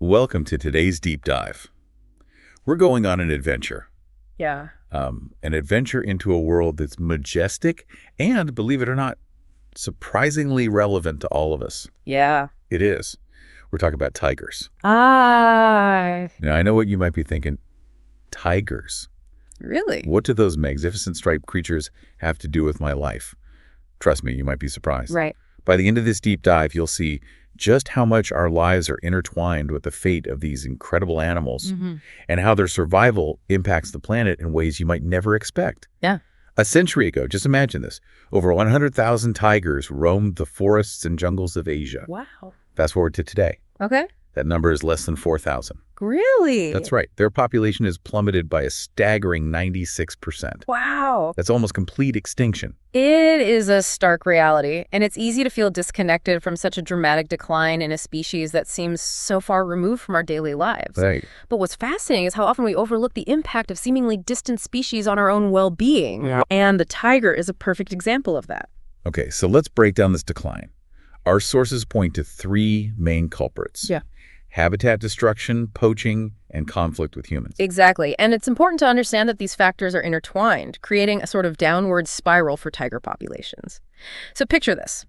Welcome to today's deep dive. We're going on an adventure. Yeah. An adventure into a world that's majestic and, believe it or not, surprisingly relevant to all of us. Yeah. It is. We're talking about tigers. Ah, Now, I know what you might be thinking. Tigers. really? What do those magnificent striped creatures have to do with my life? Trust me, you might be surprised. Right. By the end of this deep dive, you'll see just how much our lives are intertwined with the fate of these incredible animals and how their survival impacts the planet in ways you might never expect. Yeah. A century ago, just imagine this, over 100,000 tigers roamed the forests and jungles of Asia. Wow. Fast forward to today. Okay. That number is less than 4,000. Really? That's right. Their population has plummeted by a staggering 96%. Wow. That's almost complete extinction. It is a stark reality, and it's easy to feel disconnected from such a dramatic decline in a species that seems so far removed from our daily lives. Right. But what's fascinating is how often we overlook the impact of seemingly distant species on our own well-being. Yeah. And the tiger is a perfect example of that. Okay, so let's break down this decline. Our sources point to three main culprits. Yeah. Habitat destruction, poaching, and conflict with humans. Exactly. And it's important to understand that these factors are intertwined, creating a sort of downward spiral for tiger populations. So picture this.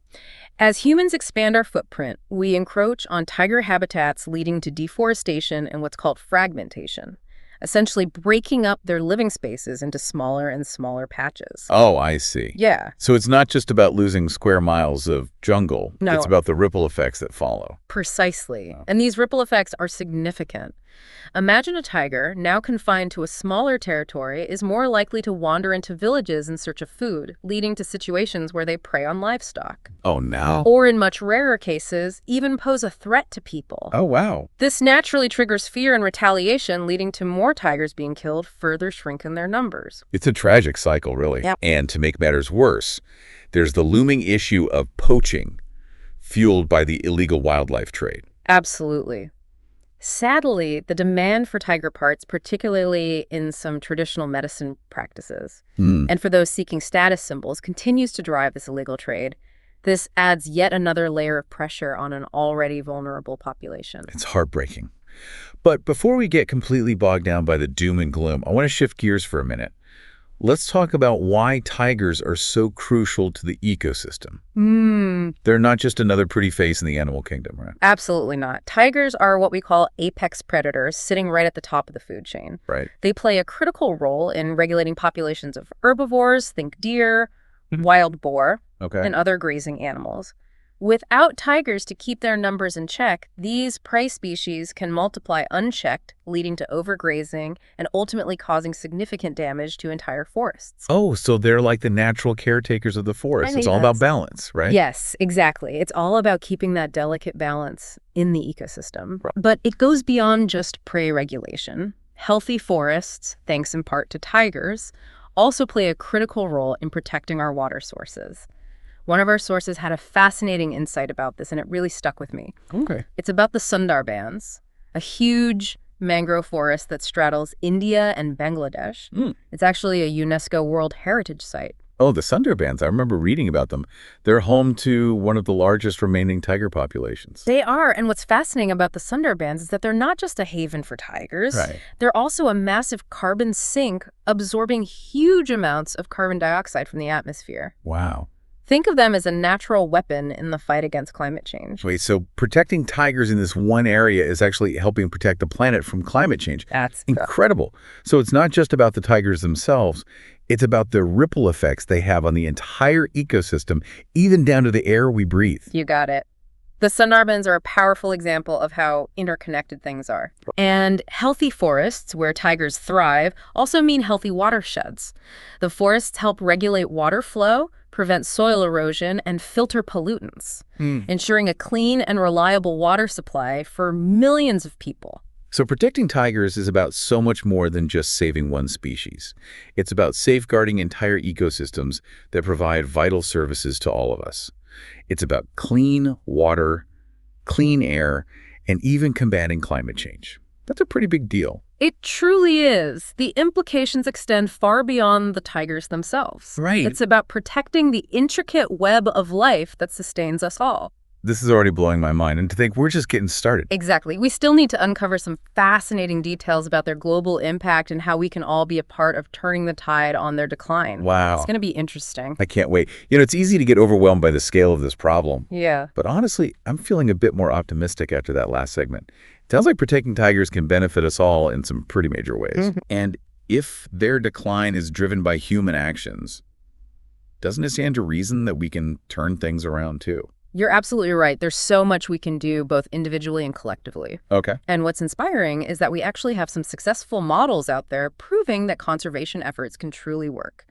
As humans expand our footprint, we encroach on tiger habitats, leading to deforestation and what's called fragmentation, essentially breaking up their living spaces into smaller and smaller patches. Oh, I see. Yeah. So it's not just about losing square miles of jungle. No. It's about the ripple effects that follow. Precisely. Wow. And these ripple effects are significant. Imagine a tiger, now confined to a smaller territory, is more likely to wander into villages in search of food, leading to situations where they prey on livestock. Oh, now? Or in much rarer cases, even pose a threat to people. Oh, wow. This naturally triggers fear and retaliation, leading to more tigers being killed, further shrinking their numbers. It's a tragic cycle, really. Yep. And to make matters worse, there's the looming issue of poaching, fueled by the illegal wildlife trade. Absolutely. Sadly, the demand for tiger parts, particularly in some traditional medicine practices, and for those seeking status symbols, continues to drive this illegal trade. This adds yet another layer of pressure on an already vulnerable population. It's heartbreaking. But before we get completely bogged down by the doom and gloom, I want to shift gears for a minute. Let's talk about why tigers are so crucial to the ecosystem. They're not just another pretty face in the animal kingdom, right? Absolutely not. Tigers are what we call apex predators, sitting right at the top of the food chain. Right. They play a critical role in regulating populations of herbivores, think deer, wild boar, Okay. and other grazing animals. Without tigers to keep their numbers in check, these prey species can multiply unchecked, leading to overgrazing and ultimately causing significant damage to entire forests. Oh, so they're like the natural caretakers of the forest. I It's think all about that's- balance, right? Yes, exactly. It's all about keeping that delicate balance in the ecosystem. Right. But it goes beyond just prey regulation. Healthy forests, thanks in part to tigers, also play a critical role in protecting our water sources. One of our sources had a fascinating insight about this, and it really stuck with me. Okay. It's about the Sundarbans, a huge mangrove forest that straddles India and Bangladesh. It's actually a UNESCO World Heritage Site. Oh, the Sundarbans. I remember reading about them. They're home to one of the largest remaining tiger populations. They are, and what's fascinating about the Sundarbans is that they're not just a haven for tigers. Right. They're also a massive carbon sink, absorbing huge amounts of carbon dioxide from the atmosphere. Wow. Think of them as a natural weapon in the fight against climate change. Wait, so protecting tigers in this one area is actually helping protect the planet from climate change. That's Incredible. So it's not just about the tigers themselves. It's about the ripple effects they have on the entire ecosystem, even down to the air we breathe. You got it. The Sundarbans are a powerful example of how interconnected things are. And healthy forests, where tigers thrive, also mean healthy watersheds. The forests help regulate water flow, prevent soil erosion, and filter pollutants, ensuring a clean and reliable water supply for millions of people. So protecting tigers is about so much more than just saving one species. It's about safeguarding entire ecosystems that provide vital services to all of us. It's about clean water, clean air, and even combating climate change. That's a pretty big deal. It truly is. The implications extend far beyond the tigers themselves. Right. It's about protecting the intricate web of life that sustains us all. This is already blowing my mind, and to think we're just getting started. Exactly. We still need to uncover some fascinating details about their global impact and how we can all be a part of turning the tide on their decline. It's Wow. going to be interesting. I can't wait. It's easy to get overwhelmed by the scale of this problem. Yeah. But honestly, I'm feeling a bit more optimistic after that last segment. It sounds like protecting tigers can benefit us all in some pretty major ways. And if their decline is driven by human actions, doesn't it stand to reason that we can turn things around too? You're absolutely right. There's so much we can do both individually and collectively. Okay. And what's inspiring is that we actually have some successful models out there proving that conservation efforts can truly work.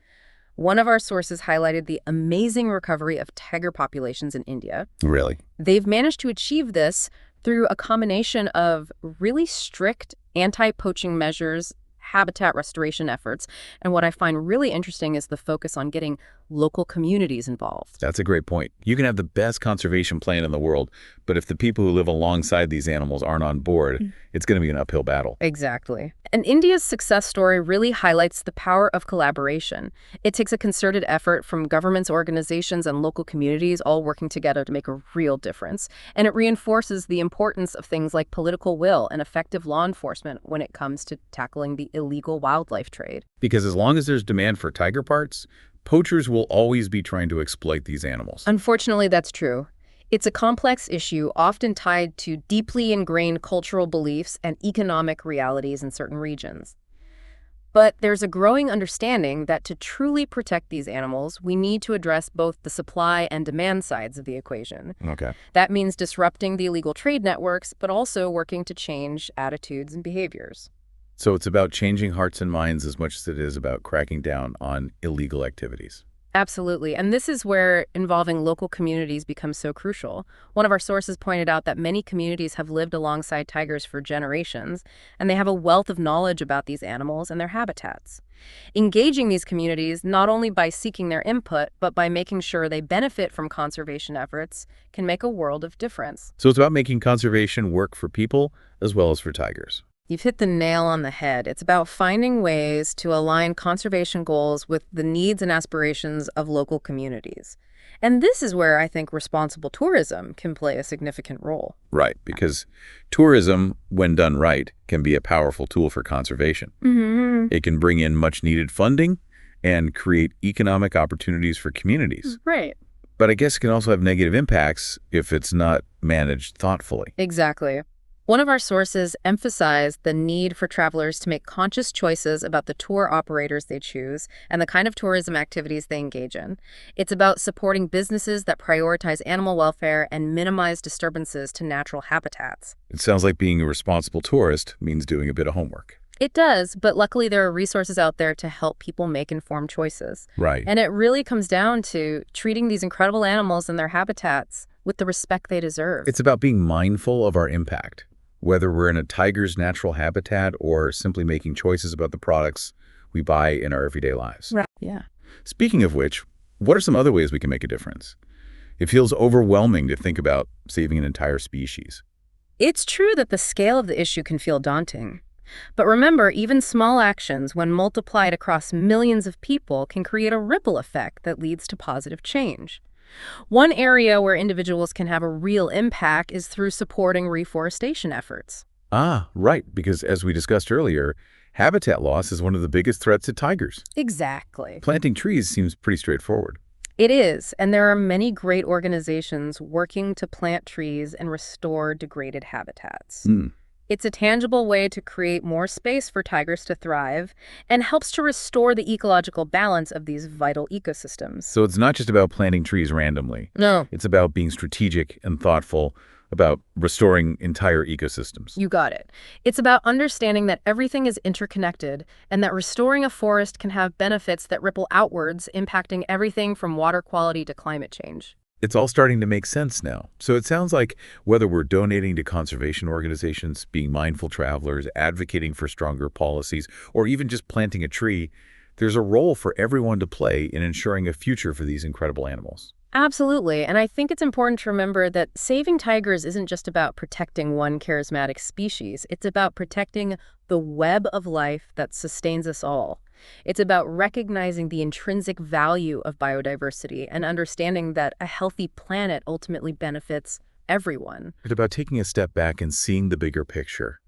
One of our sources highlighted the amazing recovery of tiger populations in India. Really? They've managed to achieve this through a combination of really strict anti-poaching measures, habitat restoration efforts, and what I find really interesting is the focus on getting local communities involved. That's a great point. You can have the best conservation plan in the world, but if the people who live alongside these animals aren't on board, it's going to be an uphill battle. Exactly. And India's success story really highlights the power of collaboration. It takes a concerted effort from governments, organizations, and local communities all working together to make a real difference. And it reinforces the importance of things like political will and effective law enforcement when it comes to tackling the illegal wildlife trade. Because as long as there's demand for tiger parts, poachers will always be trying to exploit these animals. Unfortunately, that's true. It's a complex issue often tied to deeply ingrained cultural beliefs and economic realities in certain regions. But there's a growing understanding that to truly protect these animals, we need to address both the supply and demand sides of the equation. Okay. That means disrupting the illegal trade networks, but also working to change attitudes and behaviors. So it's about changing hearts and minds as much as it is about cracking down on illegal activities. Absolutely. And this is where involving local communities becomes so crucial. One of our sources pointed out that many communities have lived alongside tigers for generations, and they have a wealth of knowledge about these animals and their habitats. Engaging these communities, not only by seeking their input, but by making sure they benefit from conservation efforts, can make a world of difference. So it's about making conservation work for people as well as for tigers. You've hit the nail on the head. It's about finding ways to align conservation goals with the needs and aspirations of local communities. And this is where I think responsible tourism can play a significant role. Right, because tourism, when done right, can be a powerful tool for conservation. It can bring in much-needed funding and create economic opportunities for communities. Right. But I guess it can also have negative impacts if it's not managed thoughtfully. Exactly. One of our sources emphasized the need for travelers to make conscious choices about the tour operators they choose and the kind of tourism activities they engage in. It's about supporting businesses that prioritize animal welfare and minimize disturbances to natural habitats. It sounds like being a responsible tourist means doing a bit of homework. It does, but luckily there are resources out there to help people make informed choices. Right. And it really comes down to treating these incredible animals and their habitats with the respect they deserve. It's about being mindful of our impact, whether we're in a tiger's natural habitat or simply making choices about the products we buy in our everyday lives. Right. Yeah. Speaking of which, what are some other ways we can make a difference? It feels overwhelming to think about saving an entire species. It's true that the scale of the issue can feel daunting. But remember, even small actions, when multiplied across millions of people, can create a ripple effect that leads to positive change. One area where individuals can have a real impact is through supporting reforestation efforts. Ah, right, because as we discussed earlier, habitat loss is one of the biggest threats to tigers. Exactly. Planting trees seems pretty straightforward. It is, and there are many great organizations working to plant trees and restore degraded habitats. It's a tangible way to create more space for tigers to thrive and helps to restore the ecological balance of these vital ecosystems. So it's not just about planting trees randomly. No. It's about being strategic and thoughtful about restoring entire ecosystems. You got it. It's about understanding that everything is interconnected and that restoring a forest can have benefits that ripple outwards, impacting everything from water quality to climate change. It's all starting to make sense now. So it sounds like whether we're donating to conservation organizations, being mindful travelers, advocating for stronger policies, or even just planting a tree, there's a role for everyone to play in ensuring a future for these incredible animals. Absolutely. And I think it's important to remember that saving tigers isn't just about protecting one charismatic species. It's about protecting the web of life that sustains us all. It's about recognizing the intrinsic value of biodiversity and understanding that a healthy planet ultimately benefits everyone. It's about taking a step back and seeing the bigger picture,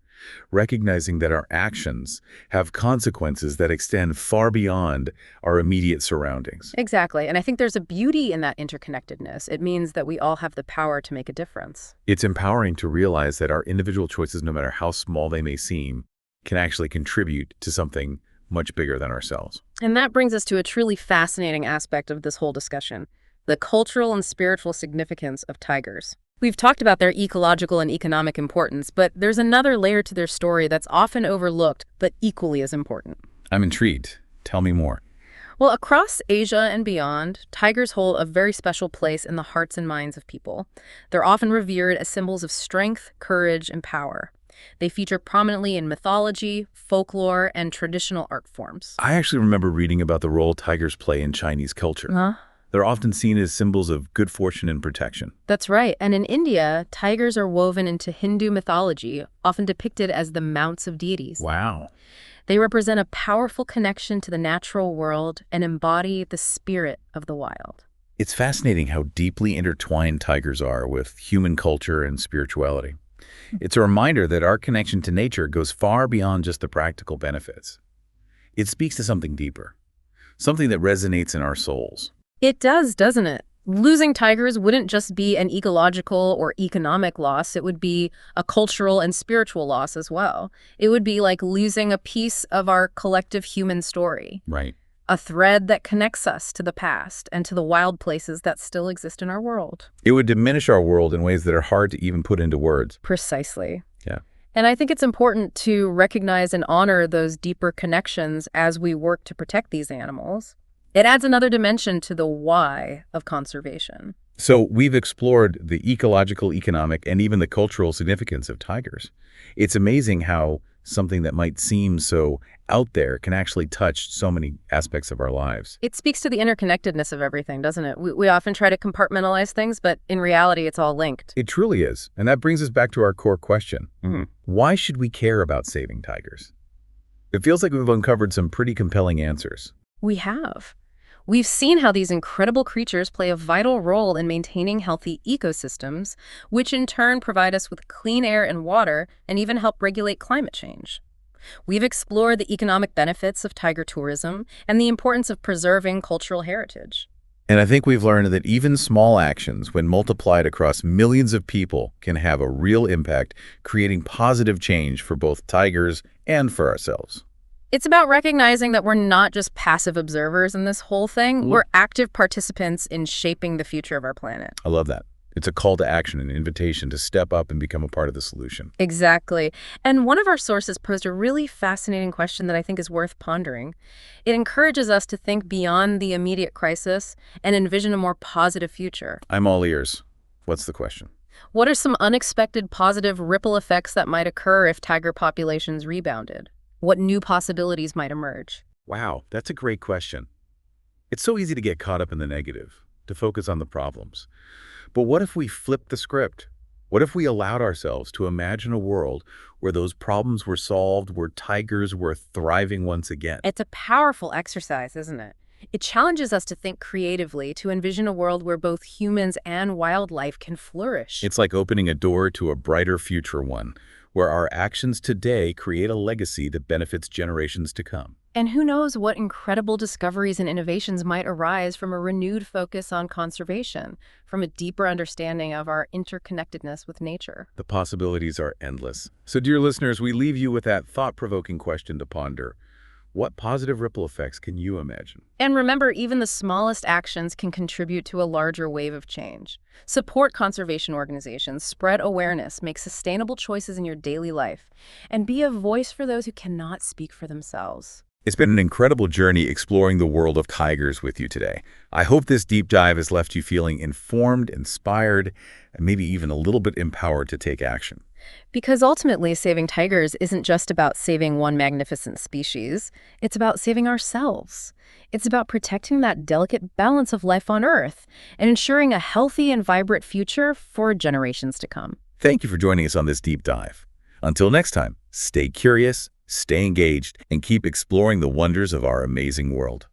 recognizing that our actions have consequences that extend far beyond our immediate surroundings. Exactly. And I think there's a beauty in that interconnectedness. It means that we all have the power to make a difference. It's empowering to realize that our individual choices, no matter how small they may seem, can actually contribute to something much bigger than ourselves. And that brings us to a truly fascinating aspect of this whole discussion, the cultural and spiritual significance of tigers. We've talked about their ecological and economic importance, but there's another layer to their story that's often overlooked, but equally as important. I'm intrigued. Tell me more. Well, across Asia and beyond, tigers hold a very special place in the hearts and minds of people. They're often revered as symbols of strength, courage, and power. They feature prominently in mythology, folklore, and traditional art forms. I actually remember reading about the role tigers play in Chinese culture. Huh? They're often seen as symbols of good fortune and protection. That's right. And in India, tigers are woven into Hindu mythology, often depicted as the mounts of deities. Wow. They represent a powerful connection to the natural world and embody the spirit of the wild. It's fascinating how deeply intertwined tigers are with human culture and spirituality. It's a reminder that our connection to nature goes far beyond just the practical benefits. It speaks to something deeper, something that resonates in our souls. It does, doesn't it? Losing tigers wouldn't just be an ecological or economic loss. It would be a cultural and spiritual loss as well. It would be like losing a piece of our collective human story, Right. a thread that connects us to the past and to the wild places that still exist in our world. It would diminish our world in ways that are hard to even put into words. Precisely. Yeah. And I think it's important to recognize and honor those deeper connections as we work to protect these animals. It adds another dimension to the why of conservation. So we've explored the ecological, economic, and even the cultural significance of tigers. It's amazing how something that might seem so out there can actually touch so many aspects of our lives. It speaks to the interconnectedness of everything, doesn't it? We often try to compartmentalize things, but in reality, it's all linked. It truly is. And that brings us back to our core question. Why should we care about saving tigers? It feels like we've uncovered some pretty compelling answers. We have. We've seen how these incredible creatures play a vital role in maintaining healthy ecosystems, which in turn provide us with clean air and water and even help regulate climate change. We've explored the economic benefits of tiger tourism and the importance of preserving cultural heritage. And I think we've learned that even small actions, when multiplied across millions of people, can have a real impact, creating positive change for both tigers and for ourselves. It's about recognizing that we're not just passive observers in this whole thing. We're active participants in shaping the future of our planet. I love that. It's a call to action, an invitation to step up and become a part of the solution. Exactly. And one of our sources posed a really fascinating question that I think is worth pondering. It encourages us to think beyond the immediate crisis and envision a more positive future. I'm all ears. What's the question? What are some unexpected positive ripple effects that might occur if tiger populations rebounded? What new possibilities might emerge? Wow, that's a great question. It's so easy to get caught up in the negative, to focus on the problems. But what if we flipped the script? What if we allowed ourselves to imagine a world where those problems were solved, where tigers were thriving once again? It's a powerful exercise, isn't it? It challenges us to think creatively, to envision a world where both humans and wildlife can flourish. It's like opening a door to a brighter future one, where our actions today create a legacy that benefits generations to come. And who knows what incredible discoveries and innovations might arise from a renewed focus on conservation, from a deeper understanding of our interconnectedness with nature. The possibilities are endless. So, dear listeners, we leave you with that thought-provoking question to ponder. What positive ripple effects can you imagine? And remember, even the smallest actions can contribute to a larger wave of change. Support conservation organizations, spread awareness, make sustainable choices in your daily life, and be a voice for those who cannot speak for themselves. It's been an incredible journey exploring the world of tigers with you today. I hope this deep dive has left you feeling informed, inspired, and maybe even a little bit empowered to take action. Because ultimately, saving tigers isn't just about saving one magnificent species. It's about saving ourselves. It's about protecting that delicate balance of life on Earth and ensuring a healthy and vibrant future for generations to come. Thank you for joining us on this deep dive. Until next time, stay curious, stay engaged, and keep exploring the wonders of our amazing world.